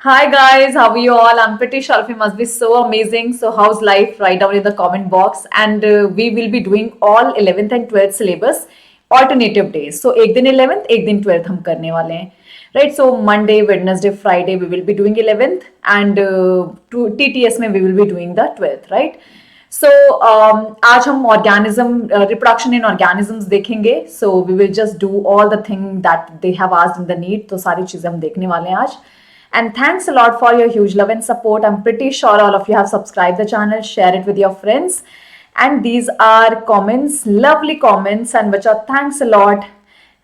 Hi guys, how are you all? I'm pretty sure it must be so amazing. So how's life? Write down in the comment box. And we will be doing all 11th and 12th syllabus alternative days. So एक दिन 11th, एक दिन 12th हम करने वाले हैं. Right, so Monday, Wednesday, Friday we will be doing 11th and to TTS में we will be doing the 12th, right? So आज हम organism reproduction in organisms देखेंगे. So we will just do all the thing that they have asked in the NEET. तो सारी चीजें हम देखने वाले हैं आज. And thanks a lot for your huge love and support. I'm pretty sure all of you have subscribed the channel, share it with your friends. And these are comments, lovely comments. And bacha, thanks a lot.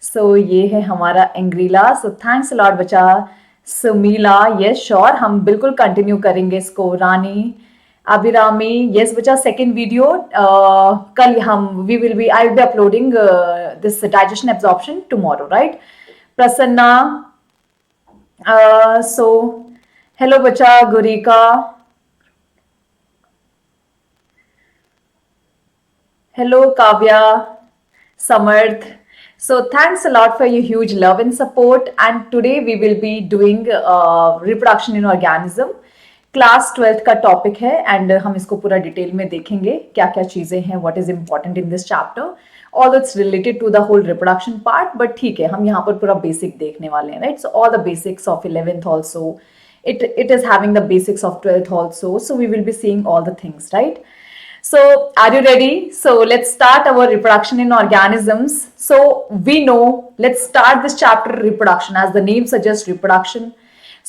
So ये है हमारा एंग्रीला. So thanks a lot बच्चा. सुमीला, yes sure, हम बिल्कुल continue करेंगे इसको. Rani, Abhirami, yes बच्चा, second video कल हम we will be I will be uploading this digestion absorption tomorrow, right. Prasanna, so hello bacha, Gurika, hello Kavya, Samarth. So thanks a lot for your huge love and support. And today we will be doing reproduction in organism. Class 12th का topic है and हम इसको पूरा detail में देखेंगे क्या क्या चीजें हैं, what is important in this chapter. All its related to the whole reproduction part, but ठीक है, हम यहाँ पर पूरा बेसिक देखने वाले हैं, right. So all the basics of 11th also, it is having the basics of 12th also, so we will be seeing all the things, right. So are you ready? So let's start our reproduction in organisms. So we know, let's start this chapter reproduction, as the name suggests, reproduction.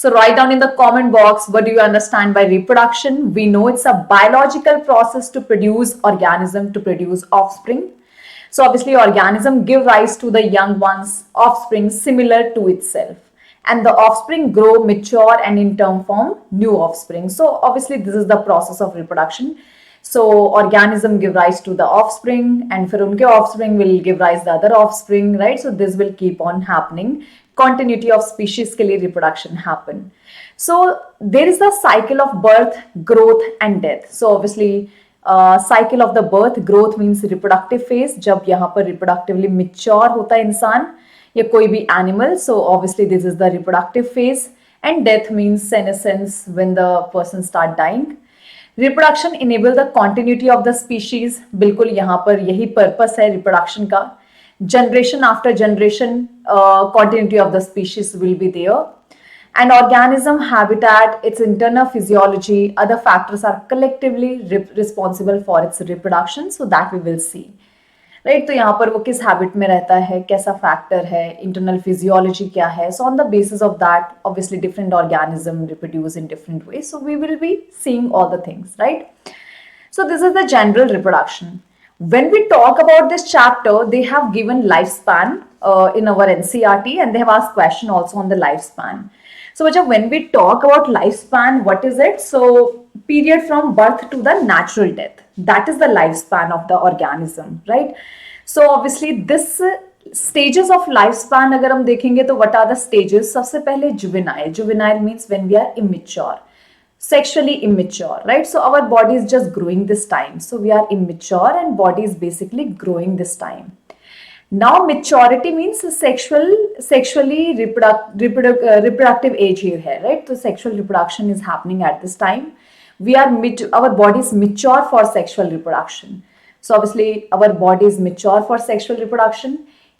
So write down in the comment box, what do you understand by reproduction? We know it's a biological process to produce organism, to produce offspring. So obviously organism give rise to the young ones, offspring similar to itself. And the offspring grow, mature and in turn form new offspring. So obviously this is the process of reproduction. So organism give rise to the offspring and फिर उनके offspring will give rise the other offspring, right? So this will keep on happening. Continuity of species के लिए reproduction happen. So there is the cycle of birth, growth and death. So obviously cycle of the birth, growth means reproductive phase, जब यहाँ पर reproductively mature होता है इंसान या कोई भी animal. So obviously this is the reproductive phase. And death means senescence, when the person start dying. Reproduction enable the continuity of the species, बिल्कुल यहाँ पर यही पर्पस है रिप्रोडक्शन का. Generation after generation continuity of the species will be there. And organism, habitat, its internal physiology, other factors are collectively responsible for its reproduction. So that we will see, right. तो यहाँ पर वो किस habit में रहता है, कैसा factor है, इंटरनल फिजियोलॉजी क्या है. So on the basis of that obviously different organism reproduce in different way. So we will be seeing all the things, right. So this is the general reproduction. When we talk about this chapter, they have given lifespan in our NCERT, and they have asked question also on the lifespan. So when we talk about lifespan, what is it? So period from birth to the natural death, that is the lifespan of the organism, right. So obviously this stages of lifespan अगर हम देखेंगे तो what are the stages? सबसे पहले juvenile. Juvenile means when we are immature, sexually immature, right. So our body is just growing this time, so we are immature and body is basically growing this time. Now maturity means sexually reproductive age here hai, right. So sexual reproduction is happening at this time. We are our body is mature for sexual reproduction. So obviously our body is mature for sexual reproduction.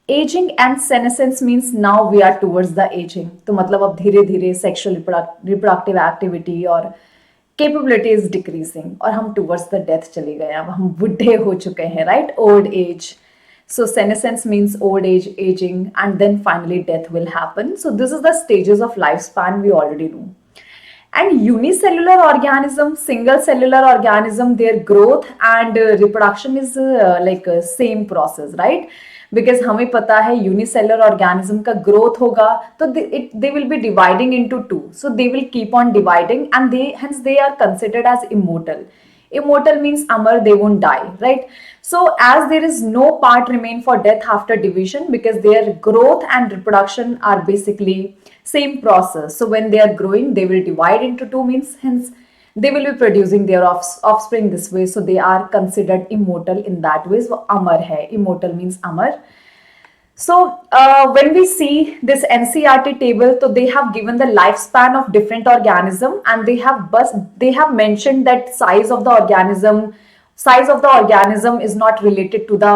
Aging and senescence means now we are towards the aging. तो मतलब अब धीरे धीरे sexual reproductive activity और capability is decreasing और हम towards the death चले गए, अब हम बुढ़े हो चुके हैं, right. Old age. So senescence means old age, aging, and then finally death will happen. So this is the stages of lifespan we already know. And unicellular organism, single cellular organism, their growth and reproduction is like same process, right. Because हमें पता है unicellular organism का growth होगा तो they will be dividing into two. So they will keep on dividing and hence they are considered as immortal. Immortal means amar, they won't die, right. So as there is no part remain for death after division, because their growth and reproduction are basically same process. So when they are growing, they will divide into two, means hence they will be producing their offspring this way. So they are considered immortal in that way. So amar hai, immortal means amar. So when we see this NCRT table, so they have given the lifespan of different organism, and they have mentioned that size of the organism is not related to the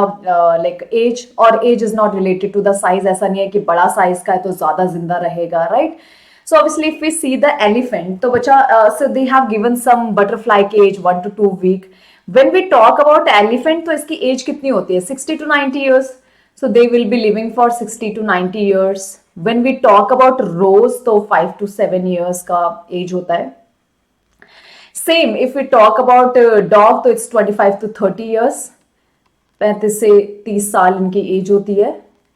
like age, or age is not related to the size. ऐसा नहीं है कि बड़ा size का है तो ज़्यादा जिंदा रहेगा, right? So obviously, if we see the elephant, तो बच्चा so they have given some butterfly की age 1 to 2 week. When we talk about elephant, तो इसकी age कितनी होती है? 60 to 90 years. So they will be living for 60 to 90 years. When we talk about rose, तो 5 to 7 years का age होता है. Same if we talk about dog, तो it's 25 to 30 years. 35 से 30 साल इनकी एज होती है.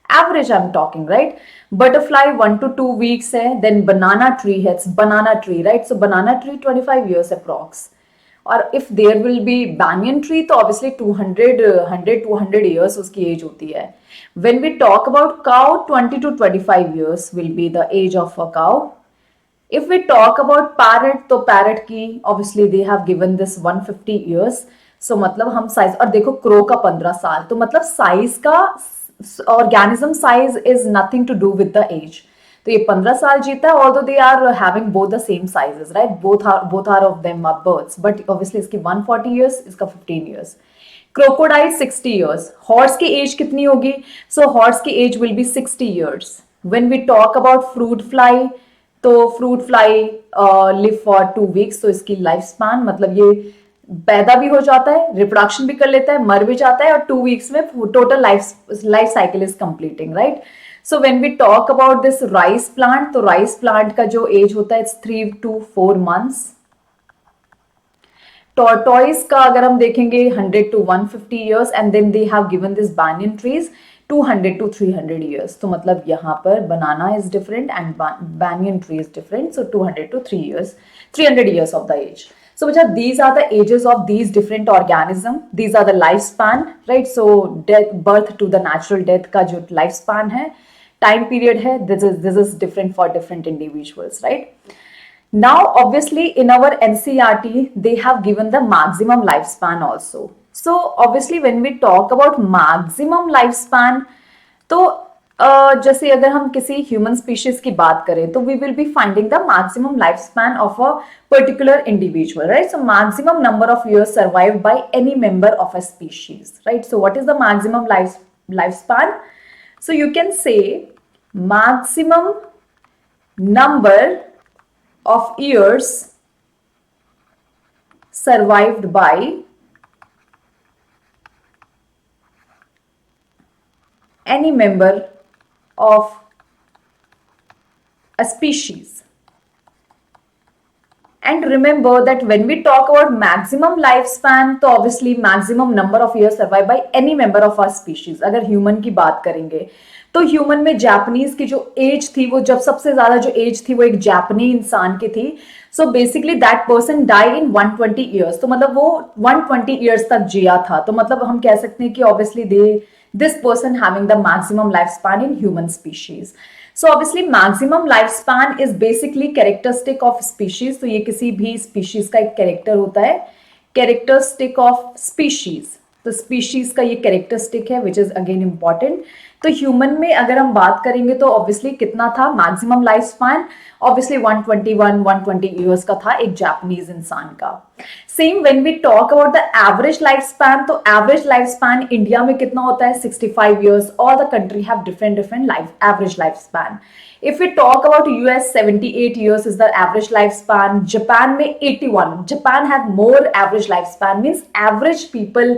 Average I am talking, right. Butterfly 1 to 2 weeks है. देन बनाना ट्री है, banana tree, right. So banana tree 25 years approx. और if there will be banyan tree, तो ऑब्वियसली 200 years उसकी एज होती है. When we talk about cow, 20 to 25 years will be the age of a cow. If we talk about parrot, तो parrot की obviously they have given this 150 years. So मतलब हम size, और देखो crow का 15 साल, तो मतलब size का organism size is nothing to do with the age. तो ये 15 साल जीता है, although they are having both the same sizes, right? Both are of them are birds, but obviously इसकी 140 years, इसका 15 years. Crocodile 60 years. Horse की age कितनी होगी? So horse की age will be 60 years. When we talk about fruit fly, तो fruit fly live for 2 weeks. तो इसकी life span मतलब ये पैदा भी हो जाता है, रिप्रोडक्शन भी कर लेता है, मर भी जाता है, और 2 weeks में total life cycle is completing, right. So when we talk about this rice plant, तो राइस प्लांट का जो एज होता है इट्स 3 to 4 months. टॉर्टोइस का अगर हम देखेंगे 100 to 150 years, and then they have given this banyan trees 200 to 300 years. तो मतलब यहाँ पर banana is different and banyan tree is different. So 200 to 300 years of the age. So beta, these are the ages of these different organism. These are the lifespan, right? So death, birth to the natural death का जो lifespan है, time period है, this is different for different individuals, right? Now, obviously, in our NCRT, they have given the maximum lifespan also. So, obviously, when we talk about maximum lifespan, तो जैसे अगर हम किसी human species की बात करें, तो we will be finding the maximum life span of a particular individual, right. So maximum number of years survived by any member of a species, right. So what is the maximum lifespan? So you can say maximum number of years survived by any member of a species. And remember that when we talk about maximum lifespan, तो obviously maximum number of years survived by any member of our species. अगर human की बात करेंगे, तो human में Japanese की जो as थी, वो जब सबसे ज्यादा जो एज थी वो एक जापानी इंसान की थी. So basically that person die in 120 years. तो मतलब वो 120 years तक जिया था. तो मतलब हम कह सकते हैं कि obviously this person having the maximum life span in human species. So obviously maximum life span is basically characteristic of species. तो ये किसी भी स्पीशीज का एक कैरेक्टर होता है, कैरेक्टरिस्टिक ऑफ स्पीशीज. तो स्पीशीज का ये कैरेक्टरिस्टिक है विच इज अगेन इंपॉर्टेंट. तो ह्यूमन में अगर हम बात करेंगे तो ऑब्वियसली कितना था maximum life span, obviously 120 years का था एक जापानीज इंसान का. Same when we talk about the average life span, तो एवरेज लाइफ स्पैन इंडिया में कितना होता है 65 years. All the country have different average life span. If we talk about US, 78 years is the average lifespan. Japan में 81. Japan have more average lifespan, means average people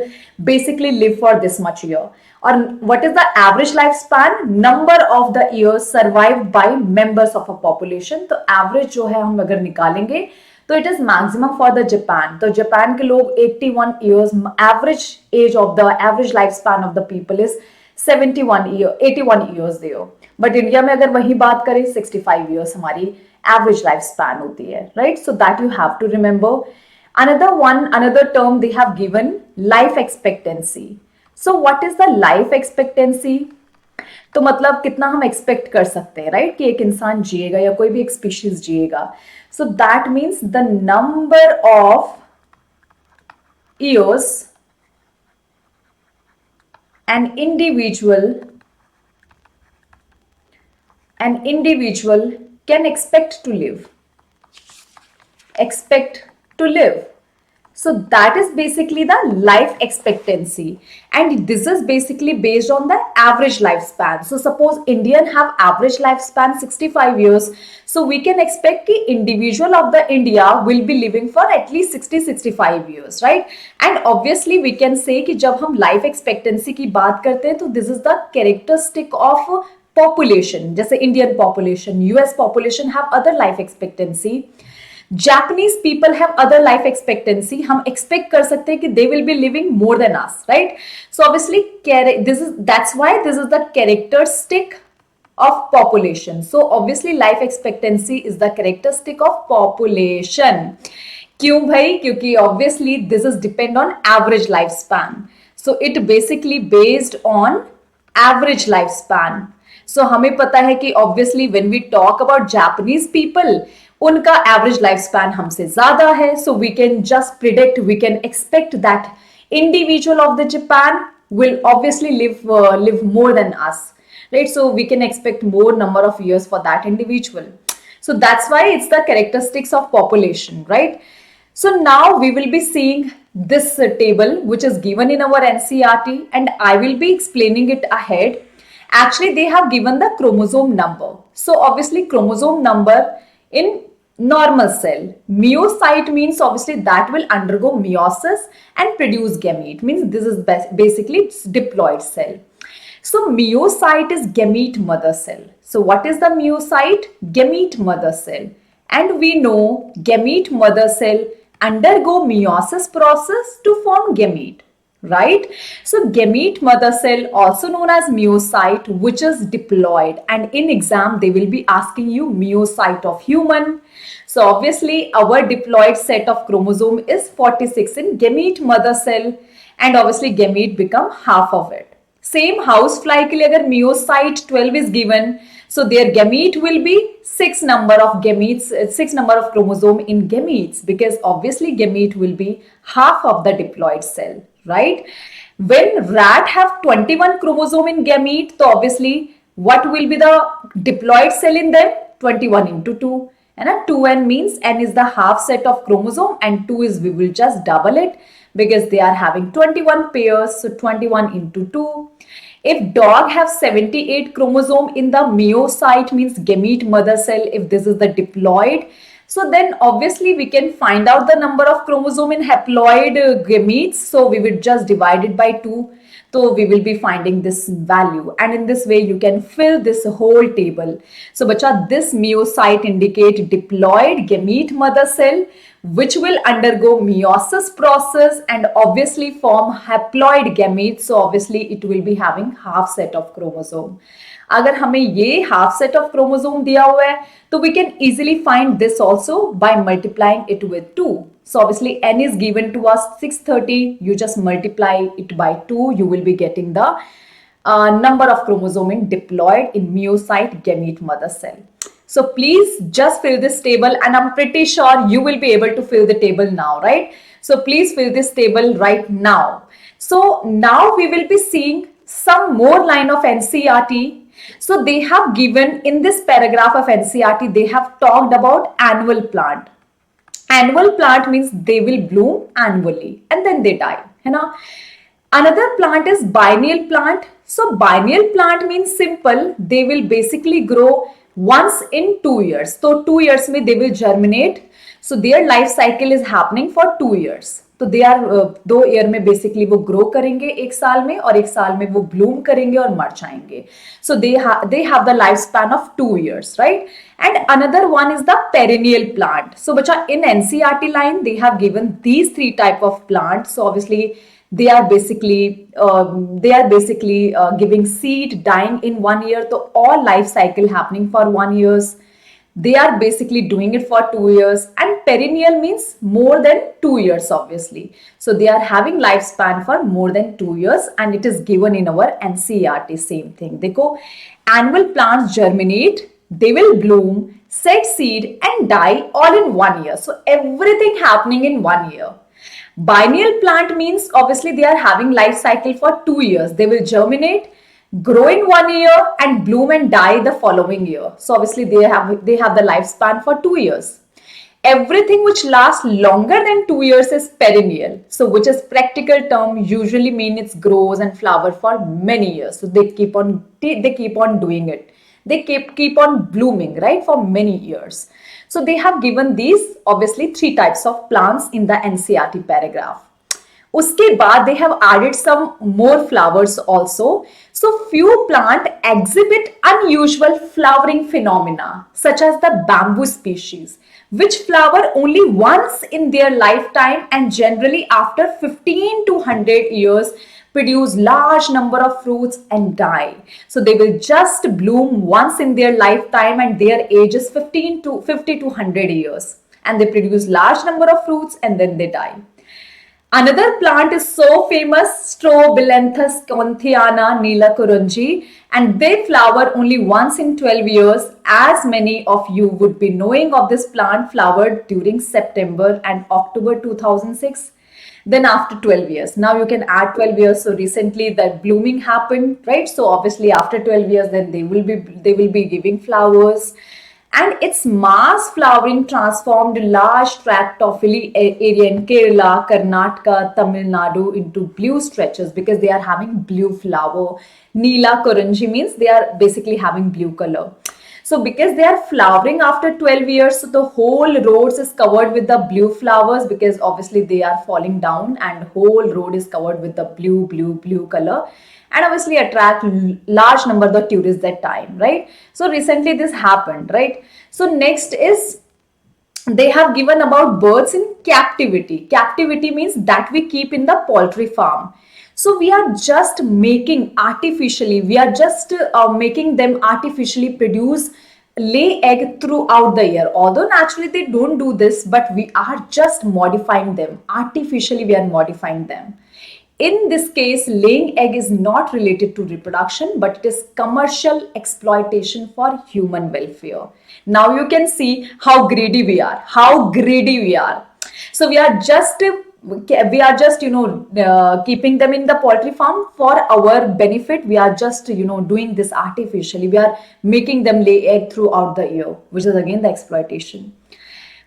basically live for this much year. और what is the average lifespan? Number of the years survived by members of a population. तो average जो है हम अगर निकालेंगे तो it is maximum for the Japan. तो Japan के लोग 81 years, average age of the average lifespan of the people is 81 years there. But India में अगर वही बात करें 65 years हमारी एवरेज लाइफ स्पैन होती है, right. So that you have to remember. Another term they have given life expectancy. So what is the life expectancy? तो मतलब कितना हम एक्सपेक्ट कर सकते हैं, राइट, कि एक इंसान जिएगा या कोई भी एक स्पीशीज जिएगा. So that means the number of years an individual an individual can expect to live? Expect to live. So that is basically the life expectancy, and this is basically based on the average lifespan. So suppose Indian have average lifespan 65 years, so we can expect the individual of the India will be living for at least 60-65 years, right? And obviously we can say कि जब हम life expectancy की बात करते हैं तो this is the characteristic of population. जैसे Indian population, US population have other life expectancy. Japanese people have other life expectancy. हम expect कर सकते हैं कि they will be living more than us, right? So obviously that's why this is the characteristic of population. So obviously life expectancy is the characteristic of population. क्यों भाई? क्योंकि obviously this is depend on average lifespan. So it basically based on average lifespan. So हमें पता है कि obviously when we talk about Japanese people, उनका average life span हमसे ज्यादा है. So we can just predict, we can expect that individual of the Japan will obviously live more than us, right? So we can expect more number of years for that individual. So that's why it's the characteristics of population, right? So now we will be seeing this table which is given in our NCERT, and I will be explaining it ahead. Actually they have given the chromosome number. So obviously chromosome number in normal cell, myocyte means obviously that will undergo meiosis and produce gamete, means this is basically diploid cell. So myocyte is gamete mother cell. So what is the myocyte? Gamete mother cell. And we know gamete mother cell undergo meiosis process to form gamete, right? So gamete mother cell, also known as myocyte, which is diploid, and in exam they will be asking you myocyte of human. So obviously our diploid set of chromosome is 46 in gamete mother cell, and obviously gamete become half of it. Same housefly के लिए अगर myocyte 12 is given, so their gamete will be 6 number of gametes, 6 number of chromosome in gametes, because obviously gamete will be half of the diploid cell, right? When rat have 21 chromosome in gamete, so obviously what will be the diploid cell in them? 21 into 2. And a 2n means n is the half set of chromosome, and 2 is, we will just double it because they are having 21 pairs. So 21 into 2. If dog have 78 chromosome in the myocyte, means gamete mother cell, if this is the diploid, so then obviously we can find out the number of chromosome in haploid gametes. So we will just divide it by 2. So we will be finding this value, and in this way you can fill this whole table. So bacha, this myocyte indicate diploid gamete mother cell which will undergo meiosis process and obviously form haploid gametes. So obviously it will be having half set of chromosome. अगर हमें ये half set of chromosome दिया हुआ है, तो we can easily find this also by multiplying it with 2. So obviously n is given to us 630. You just multiply it by 2. You will be getting the number of chromosome in diploid in myocyte gamete mother cell. So please just fill this table, and I'm pretty sure you will be able to fill the table now, right? So please fill this table right now. So now we will be seeing some more line of NCERT. So they have given in this paragraph of NCERT, they have talked about annual plant. Annual plant means they will bloom annually and then they die. You know? Another plant is biennial plant. So biennial plant means simple. They will basically grow once in 2 years. So 2 years में they will germinate. So their life cycle is happening for 2 years. तो they are 2 year में basically वो grow करेंगे 1 साल में, और 1 साल में वो ब्लूम करेंगे और मर जाएंगे. So they have the life span of 2 years, right? And another one is the perennial plant. So बच्चा in NCERT line they have given these 3 type of plant. So obviously they are basically giving seed, dying in 1 year. So all life cycle happening for 1 year. They are basically doing it for 2 years, and perennial means more than 2 years, obviously. So they are having lifespan for more than 2 years, and it is given in our NCERT. Same thing. Dekho, annual plants germinate, they will bloom, set seed, and die all in 1 year. So everything happening in 1 year. Biennial plant means obviously they are having life cycle for 2 years. They will germinate, grow in 1 year and bloom and die the following year. So obviously they have the lifespan for 2 years. Everything which lasts longer than 2 years is perennial. So which is practical term usually mean it grows and flower for many years. So they keep on doing it. They keep on blooming, right, for many years. So they have given these obviously three types of plants in the NCERT paragraph. उसके बाद they have added some more flowers also. So few plant exhibit unusual flowering phenomena such as the bamboo species which flower only once in their lifetime and generally after 15 to 100 years produce large number of fruits and die. So they will just bloom once in their lifetime and their age is 15 to 50 to 100 years and they produce large number of fruits and then they die. Another plant is so famous, Strobilanthes conthiana Neelakurunji, and they flower only once in 12 years. As many of you would be knowing of this plant flowered during September and October 2006. Then after 12 years, now you can add 12 years. So recently that blooming happened, right? So obviously after 12 years, then they will be giving flowers and its mass flowering transformed large tract of hilly area in Kerala, Karnataka, Tamil Nadu into blue stretches because they are having blue flower. Neela Kurunji means they are basically having blue color. So because they are flowering after 12 years, so the whole roads is covered with the blue flowers because obviously they are falling down and whole road is covered with the blue color and obviously attract large number of tourists that time, right? So recently this happened, right? So next is they have given about birds in captivity. Captivity means that we keep in the poultry farm. So we are just making artificially, we are just making them artificially produce lay egg throughout the year. Although naturally they don't do this, but we are just modifying them. Artificially we are modifying them. In this case, laying egg is not related to reproduction, but it is commercial exploitation for human welfare. Now you can see how greedy we are. How greedy we are. So we are just keeping them in the poultry farm for our benefit. We are just doing this artificially. We are making them lay egg throughout the year, which is again the exploitation.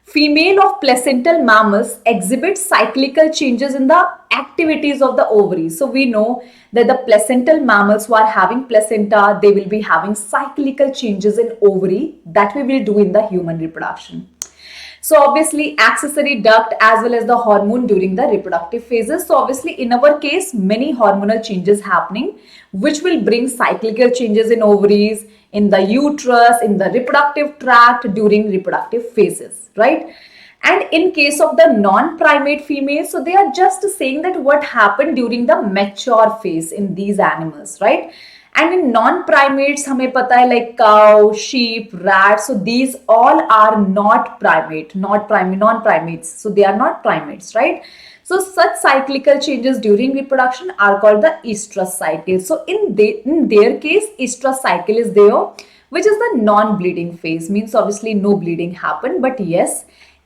Female of placental mammals exhibit cyclical changes in the activities of the ovaries. So we know that the placental mammals who are having placenta, they will be having cyclical changes in ovary that we will do in the human reproduction. So obviously accessory duct as well as the hormone during the reproductive phases. So obviously in our case, many hormonal changes happening, which will bring cyclical changes in ovaries, in the uterus, in the reproductive tract during reproductive phases, right? And in case of the non-primate females, so they are just saying that what happened during the mature phase in these animals, right? And in non-primates, हमें पता है like cow, sheep, rat. So these all are not non-primates. So they are not primates, right? So such cyclical changes during reproduction are called the estrous cycle. So in their case, estrous cycle is there, which is the non-bleeding phase. Means obviously no bleeding happen, but yes,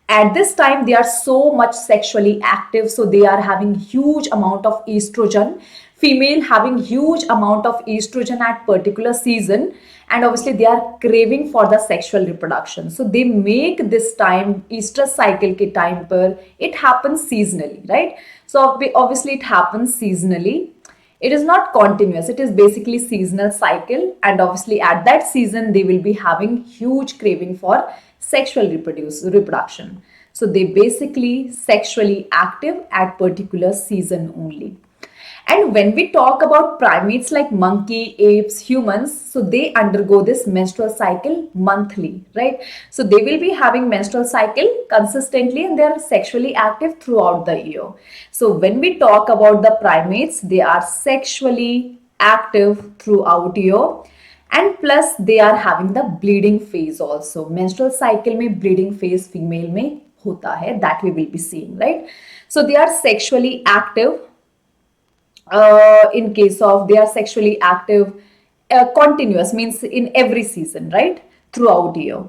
at this time they are so much sexually active, so they are having huge amount of estrogen, female having huge amount of estrogen at particular season, and obviously they are craving for the sexual reproduction. So they make this time estrous cycle ke time per it happens seasonally, right? So obviously it happens seasonally. It is not continuous, it is basically seasonal cycle, and obviously at that season they will be having huge craving for sexual reproduction. So they basically sexually active at particular season only. And when we talk about primates like monkey, apes, humans, so they undergo this menstrual cycle monthly, right? So they will be having menstrual cycle consistently and they are sexually active throughout the year. So when we talk about the primates, they are sexually active throughout year. And plus they are having the bleeding phase also. Menstrual cycle में bleeding phase female में होता है, that we will be seeing, right? So they are sexually active. In case of they are sexually active continuous means in every season, right? Throughout year,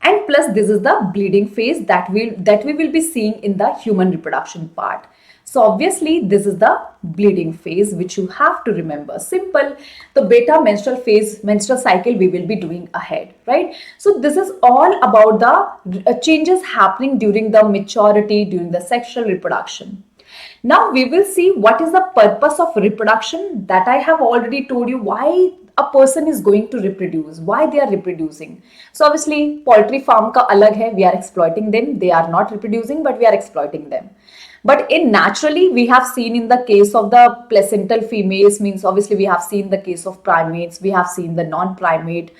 and plus this is the bleeding phase that we will be seeing in the human reproduction part. So obviously this is the bleeding phase which you have to remember. Simple. The beta menstrual phase, menstrual cycle we will be doing ahead, right? So this is all about the changes happening during the maturity, during the sexual reproduction. Now we will see what is the purpose of reproduction. That I have already told you, why a person is going to reproduce, why they are reproducing. So obviously poultry farm ka alag hai, we are exploiting them. They are not reproducing, but we are exploiting them. But in naturally, we have seen in the case of the placental females, means obviously we have seen the case of primates, we have seen the non-primate.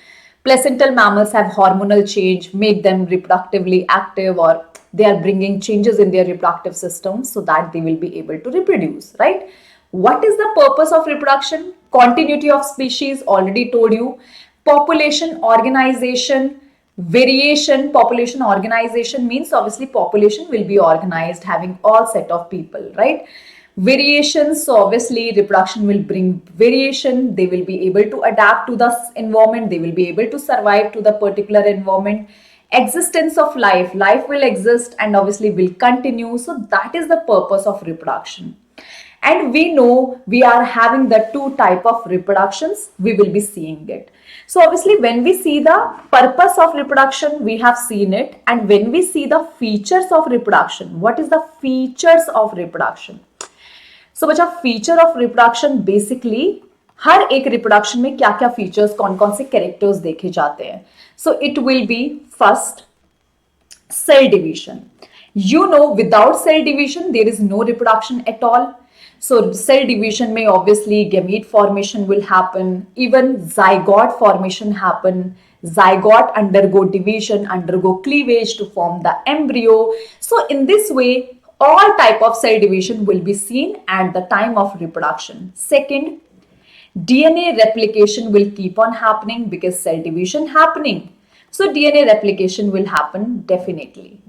Placental mammals have hormonal change, make them reproductively active, or they are bringing changes in their reproductive system so that they will be able to reproduce, right? What is the purpose of reproduction? Continuity of species, already told you. Population organization, variation. Population organization means obviously population will be organized having all set of people, right? Variations, so obviously reproduction will bring variation. They will be able to adapt to the environment, they will be able to survive to the particular environment. Existence of life, life will exist and obviously will continue. So that is the purpose of reproduction. And we know we are having the two type of reproductions, we will be seeing it. So obviously when we see the purpose of reproduction, we have seen it. And when we see the features of reproduction, what is the features of reproduction? So बच्चा feature of reproduction basically हर एक reproduction में क्या क्या features, कौन कौन से characters देखे जाते हैं. So it will be first cell division. You know, without cell division, there is no reproduction at all. So cell division may obviously gamete formation will happen, even zygote formation happen. Zygote undergo division, undergo cleavage to form the embryo. So in this way, all type of cell division will be seen at the time of reproduction. Second, DNA replication will keep on happening because cell division happening. So DNA replication will happen definitely.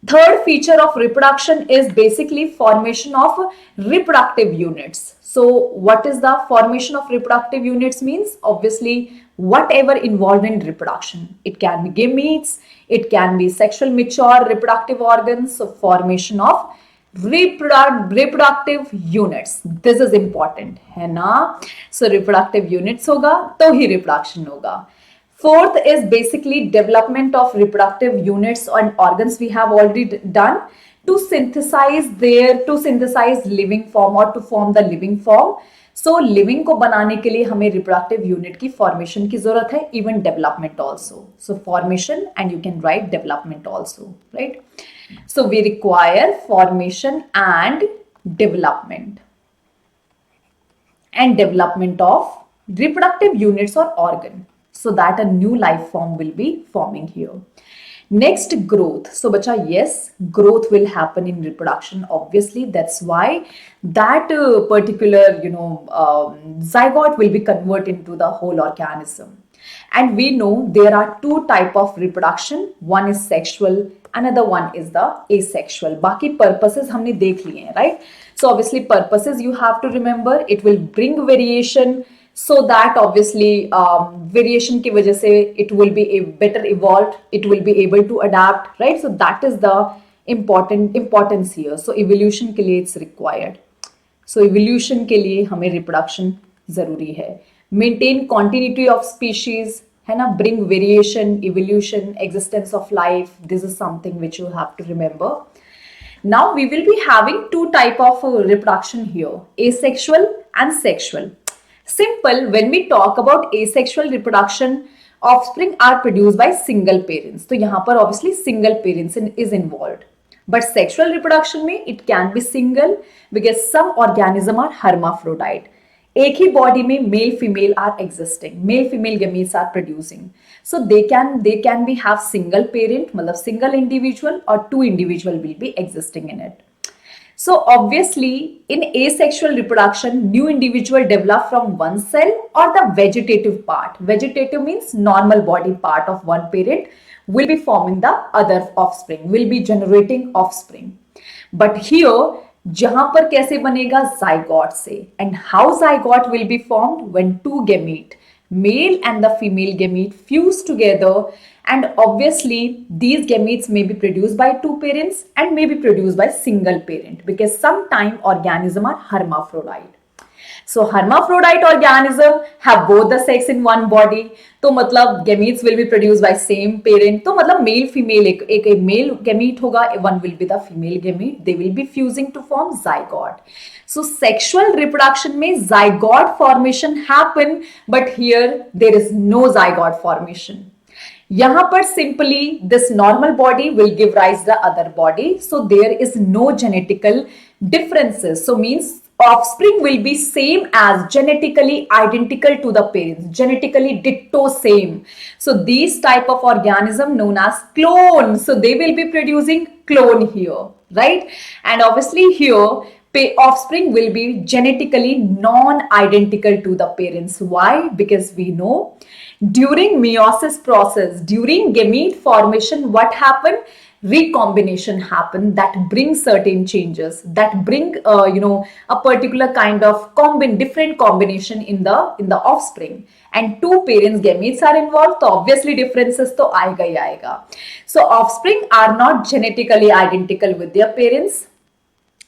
Third feature of reproduction is basically formation of reproductive units. So what is the formation of reproductive units means? Obviously whatever involved in reproduction. It can be gametes, it can be sexual mature reproductive organs. So formation of reproductive units. This is important है ना. So reproductive units होगा तो ही reproduction होगा. Fourth is basically development of reproductive units and organs we have already done to synthesize living form or to form the living form. So living को बनाने के लिए हमें reproductive unit की formation की जरूरत है, even development also. So formation and you can write development also, right? So we require formation and development of reproductive units or organ, so that a new life form will be forming here. Next, growth. So bacha, yes, growth will happen in reproduction, obviously. That's why that particular zygote will be converted into the whole organism. And we know there are two type of reproduction. One is sexual, another one is the asexual. Baki purposes हमने देख लिए हैं, right? So obviously purposes you have to remember. It will bring variation, so that obviously variation की वजह से it will be a better evolved, it will be able to adapt, right? So that is the importance here. So evolution के लिए it's required. So evolution के लिए हमें reproduction जरूरी है. Maintain continuity of species, है ना, bring variation, evolution, existence of life. This is something which you have to remember. Now we will be having two type of reproduction here, asexual and sexual. Simple, when we talk about asexual reproduction, offspring are produced by single parents. तो यहाँ पर obviously single parents is involved. But sexual reproduction में it can be single because some organism are hermaphrodite. एक ही body में male female are existing, male female gametes are producing. So they can be have single parent, मतलब single individual or two individual will be existing in it. So obviously in asexual reproduction, new individual develop from one cell or the vegetative part. Vegetative means normal body part of one parent will be forming the other offspring, will be generating offspring. But here जहां पर कैसे बनेगा, zygote से. And how zygote will be formed? When two gamete male and the female gamete fuse together, and obviously these gametes may be produced by two parents and may be produced by single parent, because sometime organism are hermaphrodite. So hermaphrodite organism have both the sex in one body. तो मतलब gametes will be produced by same parent. तो मतलब male female एक male gamete होगा, one will be the female gamete. They will be fusing to form zygote. So sexual reproduction में zygote formation happen, but here there is no zygote formation. यहाँ पर simply this normal body will give rise the other body, so there is no genetical differences. So means offspring will be same as genetically identical to the parents, genetically ditto same. So these type of organism known as clone. So they will be producing clone here, right? And obviously here offspring will be genetically non-identical to the parents. Why? Because we know during meiosis process, during gamete formation, what happened? Recombination happen that brings certain changes, that bring a particular kind of different combination in the offspring, and two parents gametes are involved, so obviously differences to aayega hi aayega. So offspring are not genetically identical with their parents.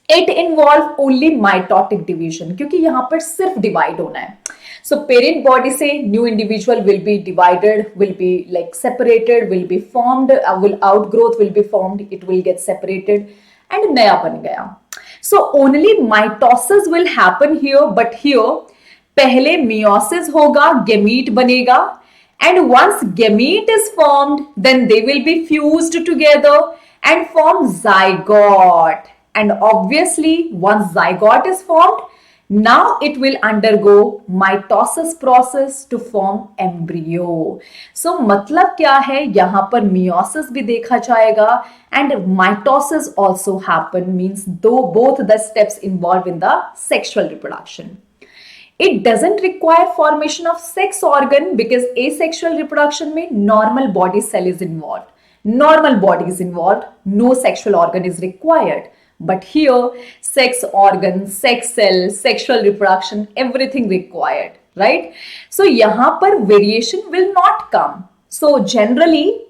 It involve only mitotic division, क्योंकि यहाँ पर सिर्फ divide होना है. So parent body से new individual will be divided, will be like separated, will be formed, outgrowth will be formed, it will get separated and नया बन गया. So only mitosis will happen here, but here पहले meiosis होगा, gamete बनेगा, and once gamete is formed, then they will be fused together and form zygote. And obviously once zygote is formed, now it will undergo mitosis process to form embryo. So मतलब क्या है, यहाँ पर meiosis भी देखा जाएगा and mitosis also happen, means though both the steps involved in the sexual reproduction. It doesn't require formation of sex organ because asexual reproduction में normal body cell is involved. Normal body is involved, no sexual organ is required. But here, sex organ, sex cell, sexual reproduction, everything required, right? So यहाँ पर variation will not come. So generally,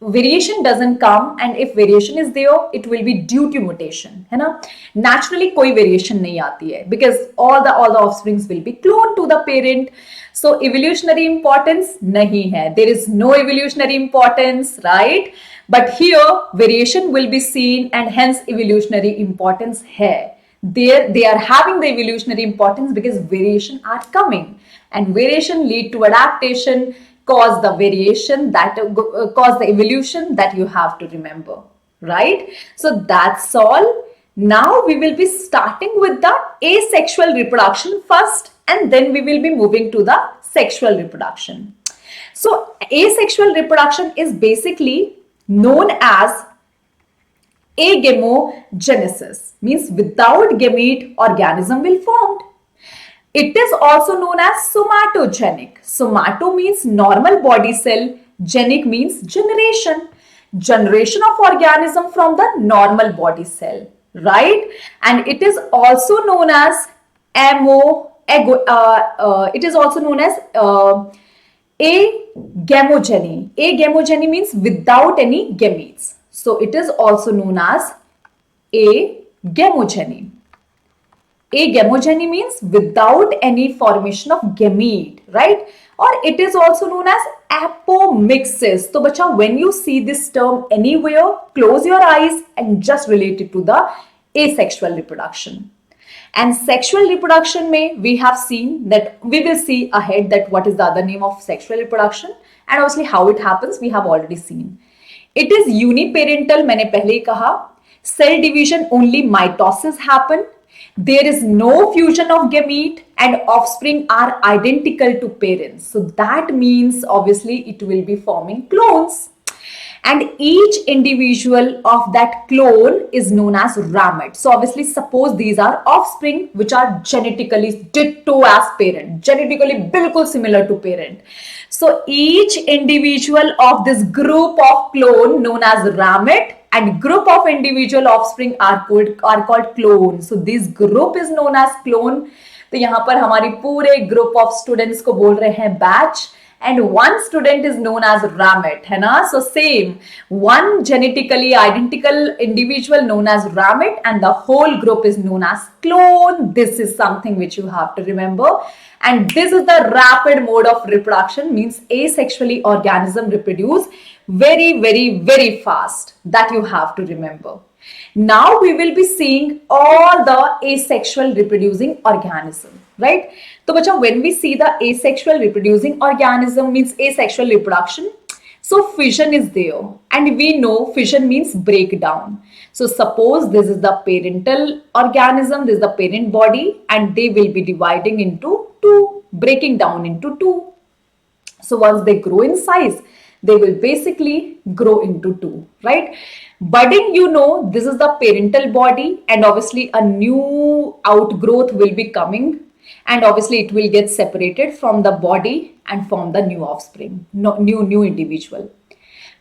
variation doesn't come, and if variation is there, it will be due to mutation, है ना? Naturally कोई variation नहीं आती है because all the offsprings will be cloned to the parent. So evolutionary importance नहीं है. There is no evolutionary importance, right? But here variation will be seen, and hence evolutionary importance है. They are having the evolutionary importance because variation are coming, and variation lead to adaptation, cause the variation that cause the evolution that you have to remember, right? So that's all. Now we will be starting with the asexual reproduction first, and then we will be moving to the sexual reproduction. So asexual reproduction is basically known as agamogenesis, means without gamete organism will formed. It is also known as somatogenic. Somato means normal body cell, genic means generation. Generation of organism from the normal body cell, right? And it is also known as it is also known as agamogeny. Agamogeny means without any gametes. So it is also known as agamogeny. Agamogeny means without any formation of gamete, right? Or it is also known as apomixis. So bacha, when you see this term anywhere, close your eyes and just relate it to the asexual reproduction. And sexual reproduction may we have seen that we will see ahead that what is the other name of sexual reproduction, and obviously how it happens we have already seen. It is uniparental, मैंने पहले ही कहा. Cell division only mitosis happen. There is no fusion of gamete, and offspring are identical to parents. So that means obviously it will be forming clones. And each individual of that clone is known as ramete. So obviously suppose these are offspring which are genetically ditto as parent, genetically bilkul similar to parent. So each individual of this group of clone known as ramete, and group of individual offspring are called clone. So this group is known as clone. तो यहाँ पर हमारी पूरे group of students को बोल रहे हैं batch, and one student is known as ramete, है ना? So same, one genetically identical individual known as ramete and the whole group is known as clone. This is something which you have to remember. And this is the rapid mode of reproduction, means asexually organism reproduce very, very, very fast. That you have to remember. Now we will be seeing all the asexual reproducing organism, right? तो बच्चों, when we see the asexual reproducing organism means asexual reproduction, so fission is there, and we know fission means breakdown. So suppose this is the parental organism, this is the parent body, and they will be dividing into two, breaking down into two. So once they grow in size, they will basically grow into two, right? Budding, you know, this is the parental body, and obviously a new outgrowth will be coming, and obviously it will get separated from the body and form the new offspring, new individual.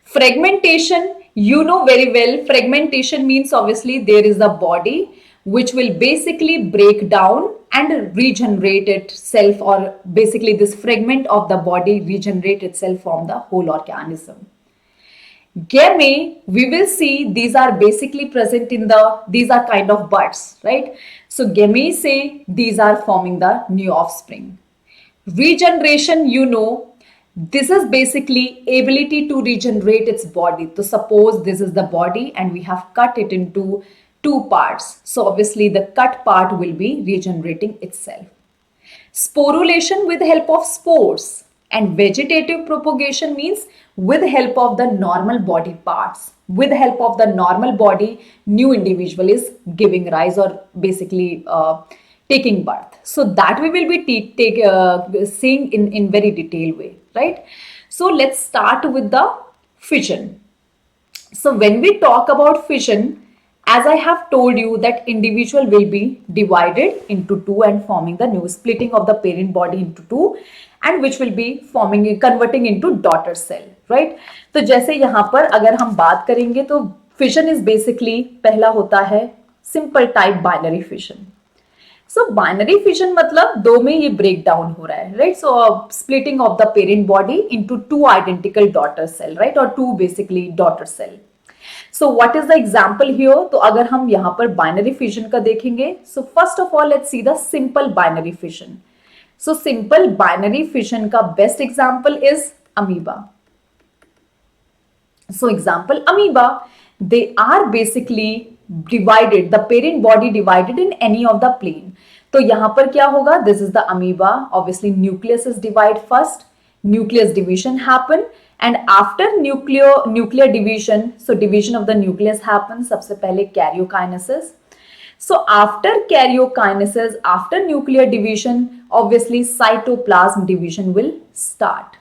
Fragmentation, you know very well, fragmentation means obviously there is a body which will basically break down and regenerate itself, or basically this fragment of the body regenerate itself from the whole organism. Gamete, we will see these are basically present in these are kind of buds, right? So gamete say these are forming the new offspring. Regeneration, you know, this is basically ability to regenerate its body. So suppose this is the body and we have cut it into two parts. So obviously the cut part will be regenerating itself. Sporulation with help of spores, and vegetative propagation means with help of the normal body parts. With help of the normal body, new individual is giving rise, or basically taking birth. So that we will be seeing in very detailed way, right? So let's start with the fission. So when we talk about fission, as I have told you that individual will be divided into two and forming the new, splitting of the parent body into two, and which will be forming, converting into daughter cell, right? तो जैसे यहाँ पर अगर हम बात करेंगे तो fission is basically पहला होता है simple type binary fission. So binary fission मतलब दो में ये break down हो रहा है, right? So splitting of the parent body into two identical daughter cell, right? Or two basically daughter cell. So what is the example here? तो अगर हम यहाँ पर binary fission का देखेंगे, so first of all let's see the simple binary fission. So simple binary fission का best example is amoeba. So example amoeba, they are basically divided, the parent body divided in any of the plane. तो यहाँ पर क्या होगा? This is the amoeba. Obviously nucleus is divide first, nucleus division happen, and after nuclear division, so division of the nucleus happens. सबसे पहले karyokinesis. So after karyokinesis, after nuclear division, obviously cytoplasm division will start.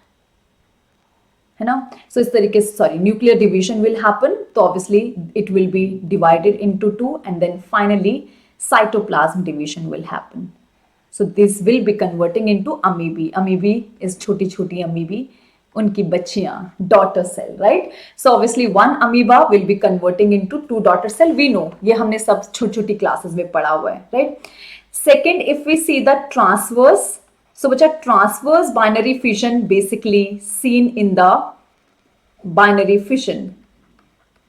है ना? So इस तरीके से nuclear division will happen. तो obviously it will be divided into two, and then finally cytoplasm division will happen. So this will be converting into amoebae. Amoebae is छोटी amoebae, उनकी बच्चियां, daughter cell, right? So obviously one amoeba will be converting into two daughter cell. We know, ये हमने सब छोटी classes में पढ़ा हुआ है, right? Second, if we see the transverse, so बच्चा transverse binary fission basically seen in the binary fission.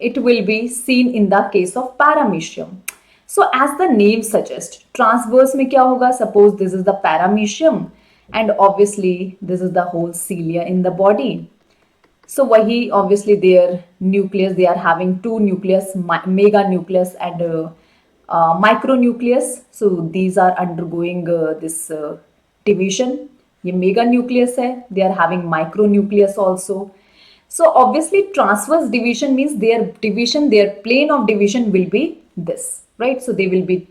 It will be seen in the case of paramecium. So as the name suggests, transverse में क्या होगा? Suppose this is the paramecium, and obviously this is the whole cilia in the body. So wahi obviously their nucleus, they are having two nucleus, mega nucleus and micronucleus. So these are undergoing this division. ये mega nucleus है, they are having micronucleus also. So obviously transverse division means their division, their plane of division will be this, right? So they will be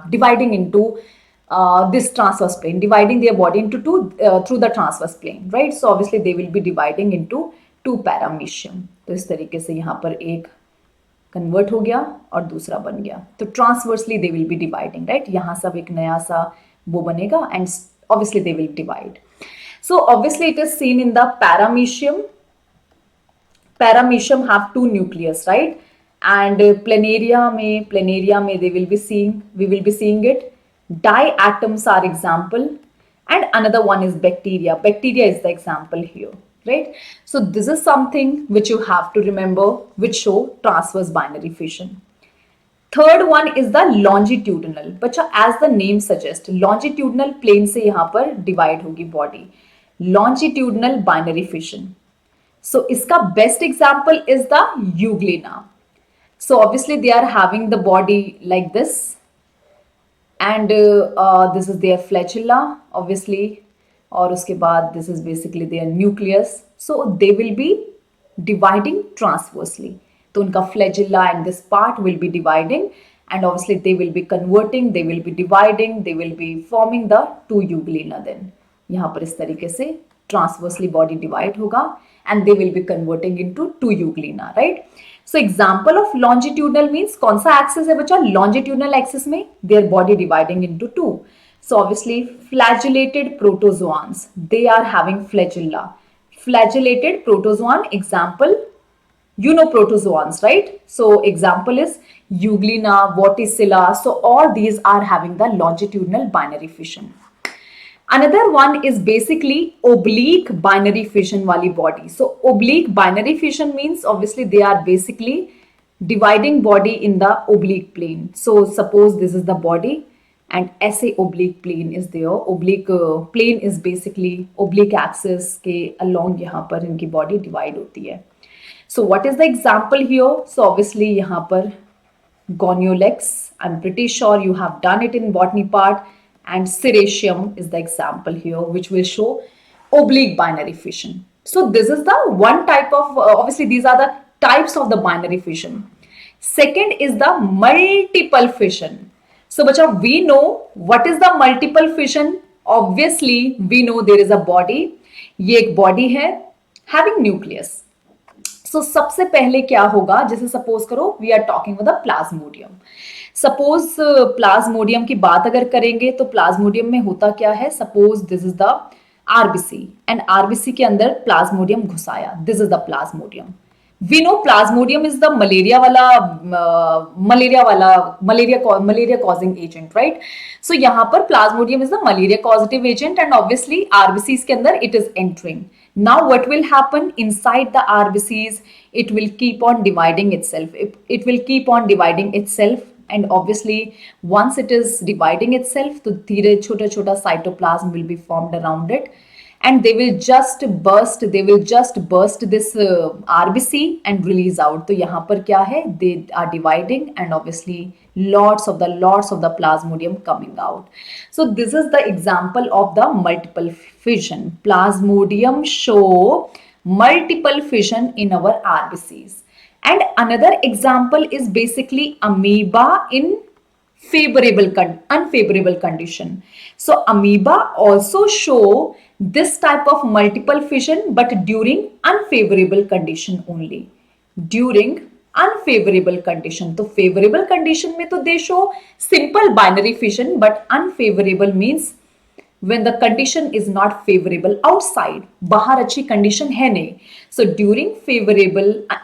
dividing into this transverse plane, dividing their body into two through the transverse plane, right? So obviously they will be dividing into two paramecium. तो इस तरीके से यहाँ पर एक convert हो गया और दूसरा बन गया. तो transversely they will be dividing, right? यहाँ सब एक नया सा वो बनेगा, and obviously they will divide. So obviously it is seen in the paramecium. Paramecium have two nucleus, right? And planaria में we will be seeing it. Diatoms are example, and another one is bacteria. Bacteria is the example here, right? So this is something which you have to remember, which show transverse binary fission. Third one is the longitudinal. बच्चा as the name suggest, longitudinal plane से यहां पर divide होगी body. Longitudinal binary fission. So इसका best example is the euglena. So obviously they are having the body like this, and this is their flagella obviously, और उसके बाद this is basically their nucleus. So they will be dividing transversely. तो उनका flagella and this part will be dividing, and obviously they will be converting, they will be dividing, they will be forming the two euglena. Then यहाँ पर इस तरीके से transversely body divide होगा, and they will be converting into two euglena, right? So example of longitudinal means कौन सा axis है बच्चा? Longitudinal axis में their body dividing into two. So obviously flagellated protozoans, they are having flagella. Flagellated protozoan example, you know protozoans, right? So example is Euglena, Vorticella. So all these are having the longitudinal binary fission. Another one is basically oblique binary fission wali body. So oblique binary fission means obviously they are basically dividing body in the oblique plane. So suppose this is the body and ऐसे oblique plane is there. Oblique plane is basically oblique axis के along यहाँ पर इनकी body divide होती है. So what is the example here? So obviously यहाँ पर Goniolex, I'm pretty sure you have done it in botany part, and Serratium is the example here, which will show oblique binary fission. So this is the one type of, obviously these are the types of the binary fission. Second is the multiple fission. So bacha, we know what is the multiple fission. Obviously we know there is a body. ये एक body है having nucleus. So सबसे पहले क्या होगा, जैसे suppose करो we are talking with the plasmodium. Suppose plasmodium की बात अगर करेंगे तो प्लाज्मोडियम में होता क्या है, suppose this is the RBC and RBC के अंदर प्लाज्मोडियम घुसाया, this is the plasmodium. We know plasmodium is the malaria causing agent, right? So यहाँ पर plasmodium is the malaria causative agent, and obviously RBC के अंदर it is entering. Now what will happen inside the RBCs? It will keep on dividing itself. It will keep on dividing itself, and obviously once it is dividing itself, तो धीरे छोटा छोटा cytoplasm will be formed around it, and they will just burst this RBC and release out. तो यहाँ पर क्या है, they are dividing, and obviously lots of the plasmodium coming out. So this is the example of the multiple fission. Plasmodium show multiple fission in our RBCs. And another example is basically amoeba in unfavorable condition. So amoeba also show this type of multiple fission, but during unfavorable condition only. During unfavorable condition. तो favorable condition में तो they show simple binary fission, but unfavorable means when the condition is not favorable outside. बाहर अच्छी condition है नहीं. So during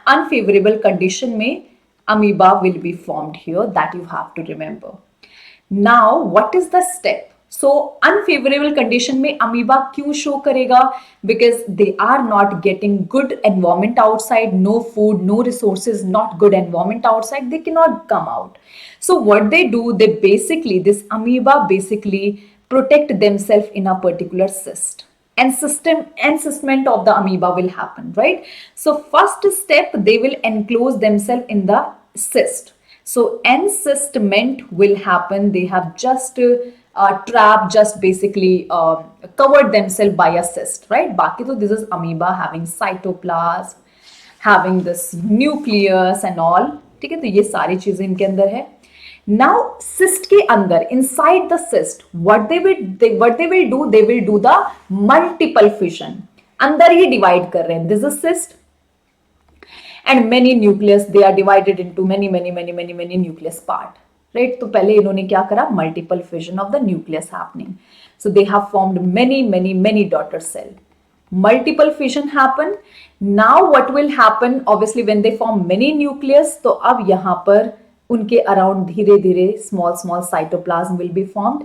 unfavorable condition में amoeba will be formed here. That you have to remember. Now what is the step? So unfavorable condition में amoeba क्यों show करेगा? Because they are not getting good environment outside, no food, no resources, not good environment outside, they cannot come out. So what they do, this amoeba basically protect themselves in a particular cyst. Encystment of the amoeba will happen, right? So first step, they will enclose themselves in the cyst. So encystment will happen. They have just trap, just basically covered themselves by a cyst, right? बाकी तो this is amoeba having cytoplasm, having this nucleus and all. ठीक है, तो ये सारी चीजें इनके अंदर है. Now cyst के अंदर, inside the cyst, what they will do, they will do the multiple fission. अंदर ही divide कर रहे हैं. This is cyst. And many nucleus, they are divided into many nucleus part. Right? तो पहले इन्होंने क्या करा, multiple fission of the nucleus happening. So they have formed many daughter cell. Multiple fission happen. Now what will happen? Obviously when they form many nucleus, तो अब यहाँ पर उनके अराउंड धीरे धीरे small small cytoplasm will be formed,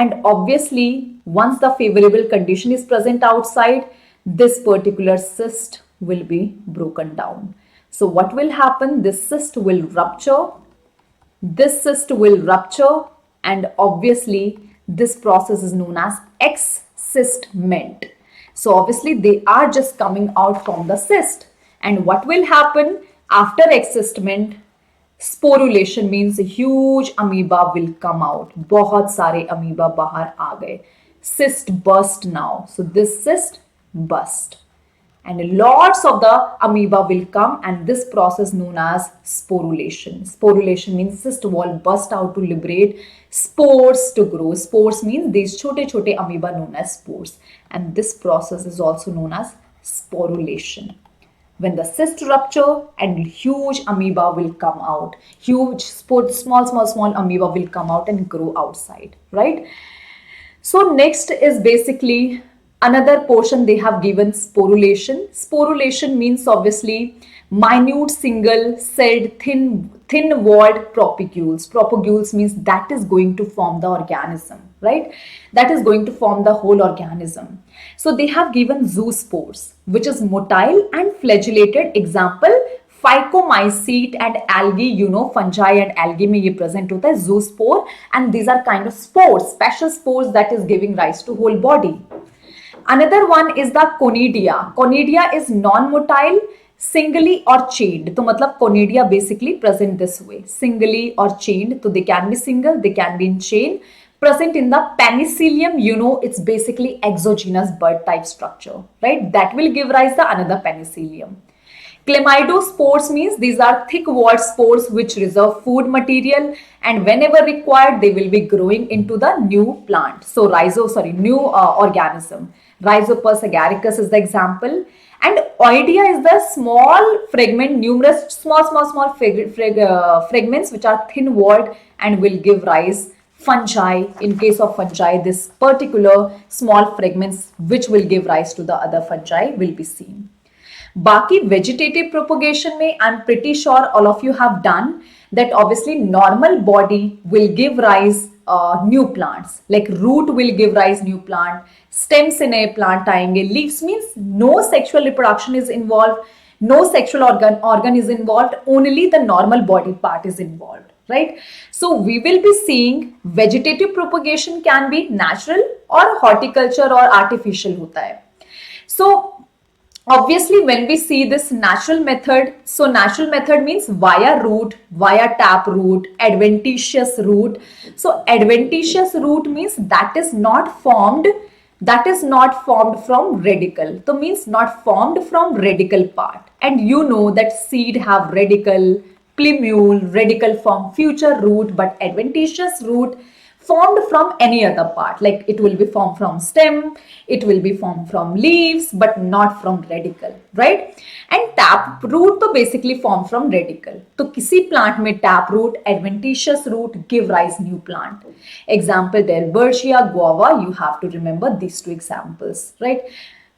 and obviously once the favorable condition is present outside, this particular cyst will be broken down. So what will happen, this cyst will rupture, and obviously this process is known as excystment. So obviously they are just coming out from the cyst, and what will happen after excystment, sporulation means huge amoeba will come out, बहुत सारे amoeba बाहर आ गए, cyst burst now, so this cyst burst and lots of the amoeba will come, and this process known as sporulation. Sporulation means cyst wall burst out to liberate spores to grow. Spores means these chote chote amoeba known as spores, and this process is also known as sporulation. When the cyst rupture and huge amoeba will come out, huge small amoeba will come out and grow outside, right? So next is basically another portion they have given, sporulation. Sporulation means obviously minute single celled thin walled propagules. Propagules means that is going to form the organism, right? That is going to form the whole organism. So they have given zoospores, which is motile and flagellated. Example, phycomycete and algae, you know, fungi and algae में ये present होता है zoospore, and these are kind of spores, special spores that is giving rise to whole body. Another one is the conidia. Conidia is non-motile, singly or chained. तो मतलब conidia basically present this way, singly or chained. So they can be single, they can be in chain. Present in the penicillium, you know, it's basically exogenous bud type structure, right? That will give rise to another penicillium. Chlamydospores means these are thick walled spores which reserve food material, and whenever required they will be growing into the new plant. So new organism. Rhizopus agaricus is the example, and oidea is the small fragment, numerous small fragments which are thin walled and will give rise fungi. In case of fungi, this particular small fragments which will give rise to the other fungi will be seen. बाकी vegetative propagation में I'm pretty sure all of you have done that. Obviously normal body will give rise new plants, like root will give rise new plant, stems से नए plant आएंगे, leaves means no sexual reproduction is involved, no sexual organ is involved, only the normal body part is involved, right? So we will be seeing vegetative propagation can be natural or horticulture or artificial होता है. So obviously when we see this natural method, so natural method means via root, via tap root, adventitious root. So adventitious root means that is not formed from radicle. So means not formed from radicle part, and you know that seed have radicle, plumule, radicle form future root, but adventitious root formed from any other part, like it will be formed from stem, it will be formed from leaves, but not from radicle, right? And tap root तो basically formed from radicle. तो किसी plant में tap root, adventitious root give rise new plant. Example, Delbertia, guava, you have to remember these two examples, right?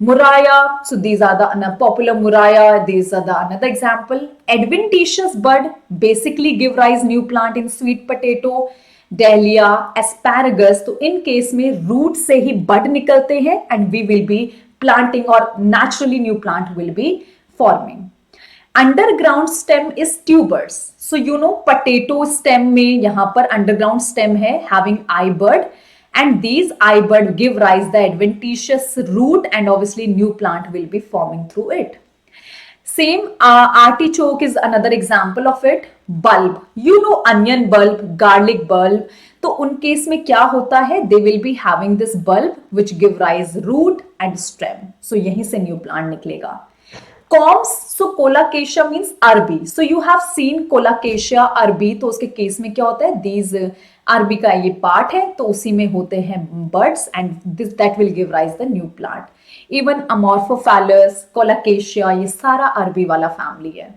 Muraya, so these are the popular Muraya, these are the another example. Adventitious bud basically give rise new plant in sweet potato, dahlia, asparagus. तो in case में root से ही bud निकलते हैं and we will be planting और naturally new plant will be forming. Underground stem is tubers. So you know potato stem में यहां पर underground stem है having eye bud, and these eye bud give rise the adventitious root, and obviously new plant will be forming through it. Same artichoke is another example of it. Bulb, you know, onion bulb, garlic bulb. तो उन case में क्या होता है, they will be having this bulb which give rise root and stem. So यहीं से new plant निकलेगा. Corms, so colocasia means अरबी. So you have seen colocasia अरबी. तो उसके केस में क्या होता है, these अरबी का ये पार्ट है, तो उसी में होते हैं buds, and this that will give rise the new plant. Even amorphophallus, colocasia, ये सारा अरबी वाला फैमिली है.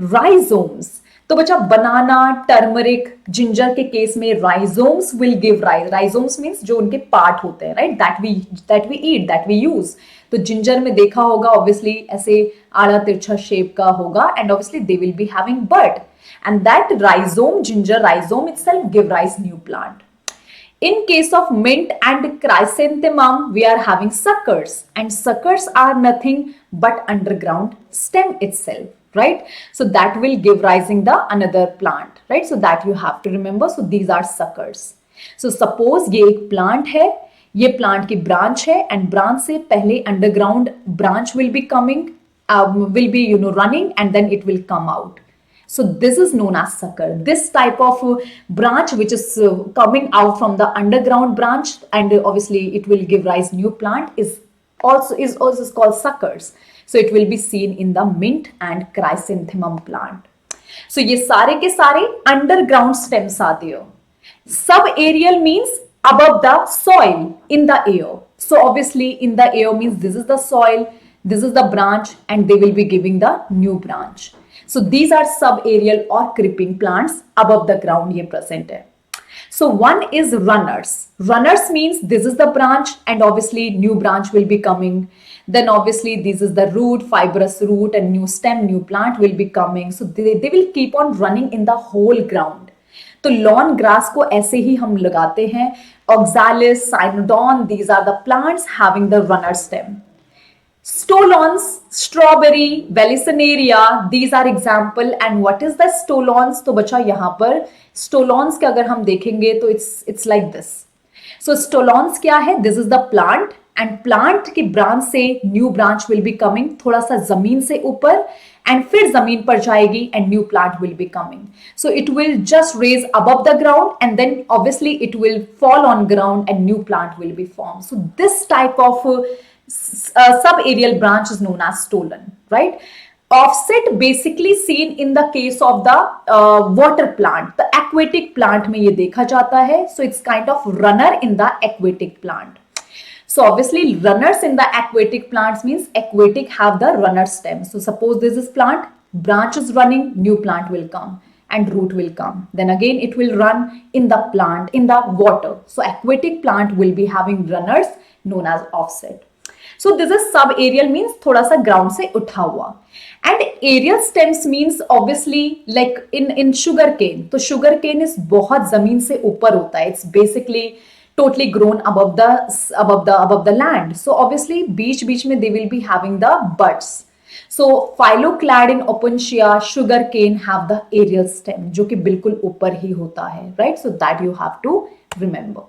राइजोम्स, तो बच्चा बनाना, टर्मरिक, जिंजर के केस में rhizomes will give rise. Rhizomes means जो उनके पार्ट होते हैं, right, that we eat, that we use. तो जिंजर में देखा होगा ऑब्वियसली ऐसे आड़ा तिरछा शेप का होगा and obviously they will be having bud and that rhizome, ginger rhizome itself give rise new plant. In case of mint and chrysanthemum, we are having suckers, and suckers are nothing but underground stem itself, right? So that will give rising the another plant, right? So that you have to remember. So these are suckers. So suppose ये एक plant है, ये plant की branch है, and branch से पहले underground branch will be coming, will be running, and then it will come out. So this is known as sucker. This type of branch which is coming out from the underground branch and obviously it will give rise new plant is also called suckers. So it will be seen in the mint and chrysanthemum plant. So ये सारे के सारे underground stems आते हैं. Subaerial means above the soil, in the air. So obviously in the air means this is the soil, this is the branch, and they will be giving the new branch. So these are subaerial or creeping plants above the ground ye present hai. So one is runners. Runners means this is the branch and obviously new branch will be coming. Then obviously this is the root, fibrous root, and new stem, new plant will be coming. So they will keep on running in the whole ground. तो lawn grass को ऐसे ही हम लगाते हैं. Oxalis, Cynodon, these are the plants having the runner stem. Stolons, strawberry, Vallisneria, these are example. And what is the stolons? तो बच्चा यहाँ पर stolons के अगर हम देखेंगे तो it's like this. So stolons क्या है? This is the plant and plant की branch से new branch will be coming थोड़ा सा जमीन से ऊपर and फिर जमीन पर जाएगी and new plant will be coming. So it will just raise above the ground and then obviously it will fall on ground and new plant will be formed. So this type of subaerial branch is known as stolon, right? Offset basically seen in the case of the water plant, the aquatic plant में ये देखा जाता है. So it's kind of runner in the aquatic plant. So obviously runners in the aquatic plants means aquatic have the runner stem. So suppose this is plant, branch is running, new plant will come and root will come. Then again it will run in the plant, in the water. So aquatic plant will be having runners known as offset. So this is subaerial means थोड़ा सा ground से उठा हुआ. And aerial stems means obviously like in sugar cane. तो sugar cane is बहुत जमीन से ऊपर होता है. It's basically totally grown above the land. So obviously बीच में they will be having the buds. So phylloclad in Opuntia, sugar cane have the aerial stem जो कि बिल्कुल ऊपर ही होता है, right? So that you have to remember.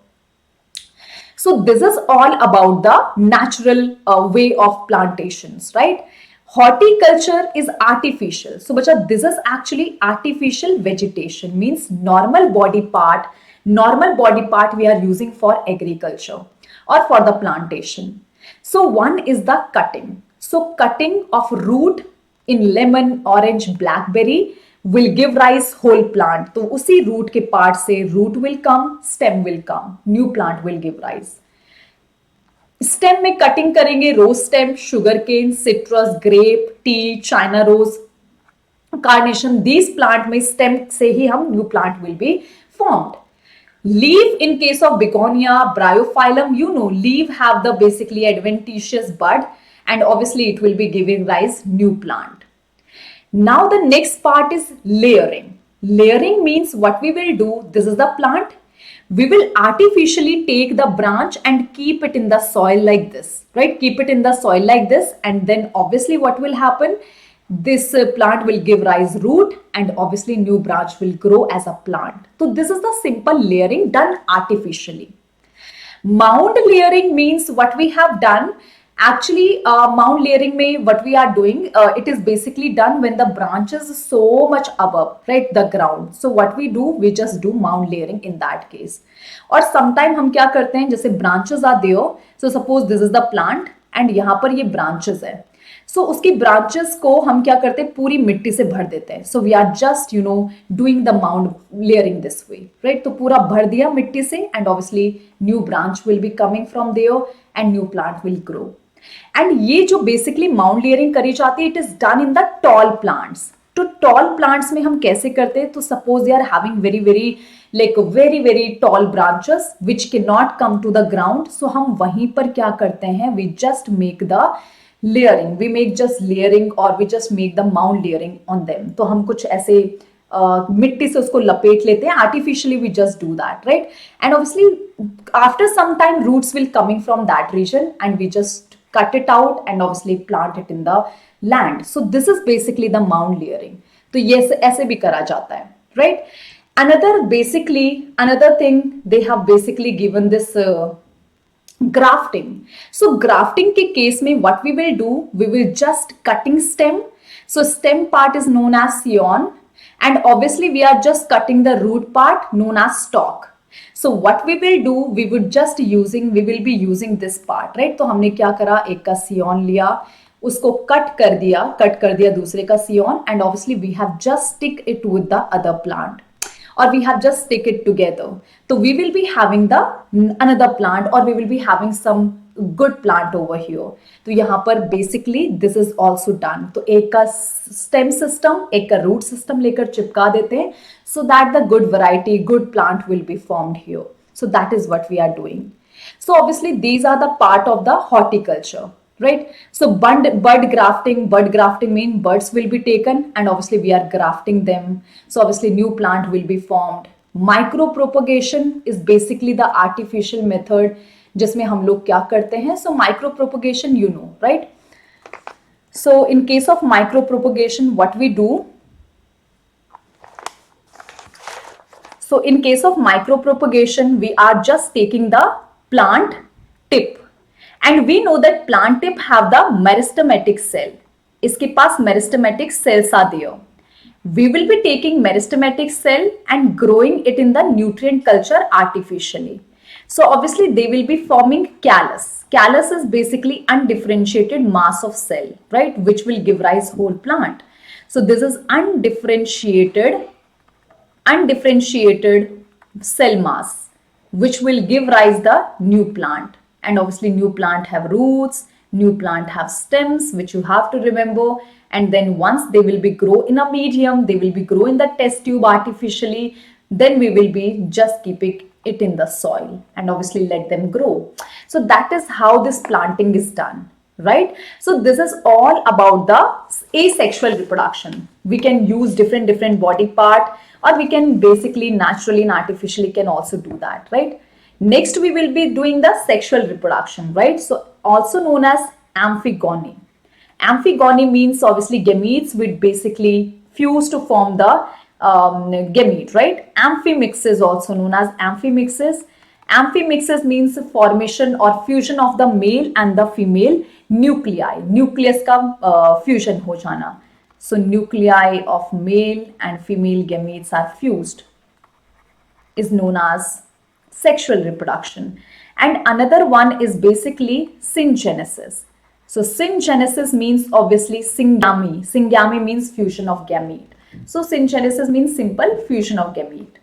So this is all about the natural way of plantations, right? Horticulture is artificial. So bacha, this is actually artificial vegetation means normal body part we are using for agriculture or for the plantation. So one is the cutting. So cutting of root in lemon, orange, blackberry will give rise whole plant. तो उसी root के part से root will come, stem will come, new plant will give rise. Stem में cutting करेंगे rose stem, sugar cane, citrus, grape, tea, China rose, carnation. These plant में stem से ही हम new plant will be formed. Leaf in case of begonia, bryophyllum, leaf have the basically adventitious bud and obviously it will be giving rise new plant. Now the next part is layering. Layering means what we will do, this is the plant. We will artificially take the branch and keep it in the soil like this, right? Keep it in the soil like this and then obviously what will happen? This plant will give rise root and obviously new branch will grow as a plant. So this is the simple layering done artificially. Mound layering means what we have done. Actually, mound layering में what we are doing, it is basically done when the branches so much above, right, the ground. So what we do, we just do mound layering in that case. और sometime हम क्या करते हैं, जैसे branches are there. So suppose this is the plant and यहाँ पर ये branches है. So उसकी branches को हम क्या करते हैं, पूरी मिट्टी से भर देते हैं. So we are just doing the mound layering this way, right? तो पूरा भर दिया मिट्टी से and obviously new branch will be coming from there and new plant will grow. And ये जो basically mound layering करी जाती है, it is done in the tall plants. तो टॉल प्लांट्स में हम कैसे करते हैं, तो suppose they are having very very very tall branches which can not come to the ground, so हम वहीं पर क्या करते हैं, we just make the layering, we make just layering और we just make the mount layering on them. तो हम कुछ ऐसे मिट्टी से उसको लपेट लेते हैं artificially, we just do that, right. And obviously after some time roots will coming from that region and we just cut it out and obviously plant it in the land. So this is basically the mound layering. तो ये ऐसे भी करा जाता है, right? Another thing they have basically given this grafting. So grafting के case में what we will do, we will just cutting stem. So stem part is known as scion and obviously we are just cutting the root part known as stalk. So what we will do, we will be using this part, right? तो हमने क्या करा, एक का सियोन लिया, उसको cut कर दिया दूसरे का scion and obviously we have just stick it with the other plant और we have just stick it together. तो we will be having the another plant और we will be having some good plant over here. तो यहाँ पर basically this is also done. तो एक का stem system, एक का रूट सिस्टम लेकर चिपका देते हैं so that the good variety, good plant will be formed here. So that is what we are doing. So obviously these are the part of the horticulture, right? So bud grafting means buds will be taken and obviously we are grafting them. So obviously new plant will be formed. Micro propagation is basically the artificial method जिसमें हम लोग क्या करते हैं. So micro propagation, you know, right? So in case of micro propagation, what we do, so in case of micropropagation, we are just taking the plant tip and we know that plant tip have the meristematic cell. इसके पास meristematic cells are there. We will be taking meristematic cell and growing it in the nutrient culture artificially. So obviously they will be forming callus. Callus is basically undifferentiated mass of cell, right? Which will give rise whole plant. So this is undifferentiated cell mass which will give rise the new plant. And obviously new plant have roots, new plant have stems which you have to remember, and then once they will be grow in a medium, they will be grow in the test tube artificially, then we will be just keeping it in the soil and obviously let them grow. So that is how this planting is done, right? So this is all about the asexual reproduction. We can use different body part or we can basically naturally and artificially can also do that, right? Next we will be doing the sexual reproduction, right? So also known as amphigony. Amphigony means obviously gametes would basically fuse to form the gamete, right? Amphimixis, also known as amphimixis. Amphimixis means formation or fusion of the male and the female nuclei. Nucleus का fusion हो जाना. So nuclei of male and female gametes are fused is known as sexual reproduction. And another one is basically syngenesis. So syngenesis means obviously syngamy. Syngamy means fusion of gamete. So syngenesis means simple fusion of gamete.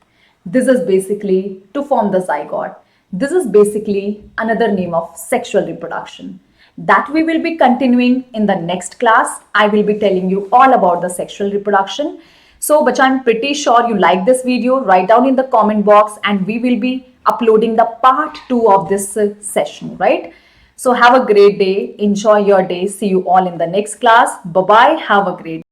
This is basically to form the zygote. This is basically another name of sexual reproduction. That we will be continuing in the next class. I will be telling you all about the sexual reproduction. So, but I'm pretty sure you like this video. Write down in the comment box and we will be uploading the part 2 of this session, right? So have a great day. Enjoy your day. See you all in the next class. Bye-bye. Have a great day.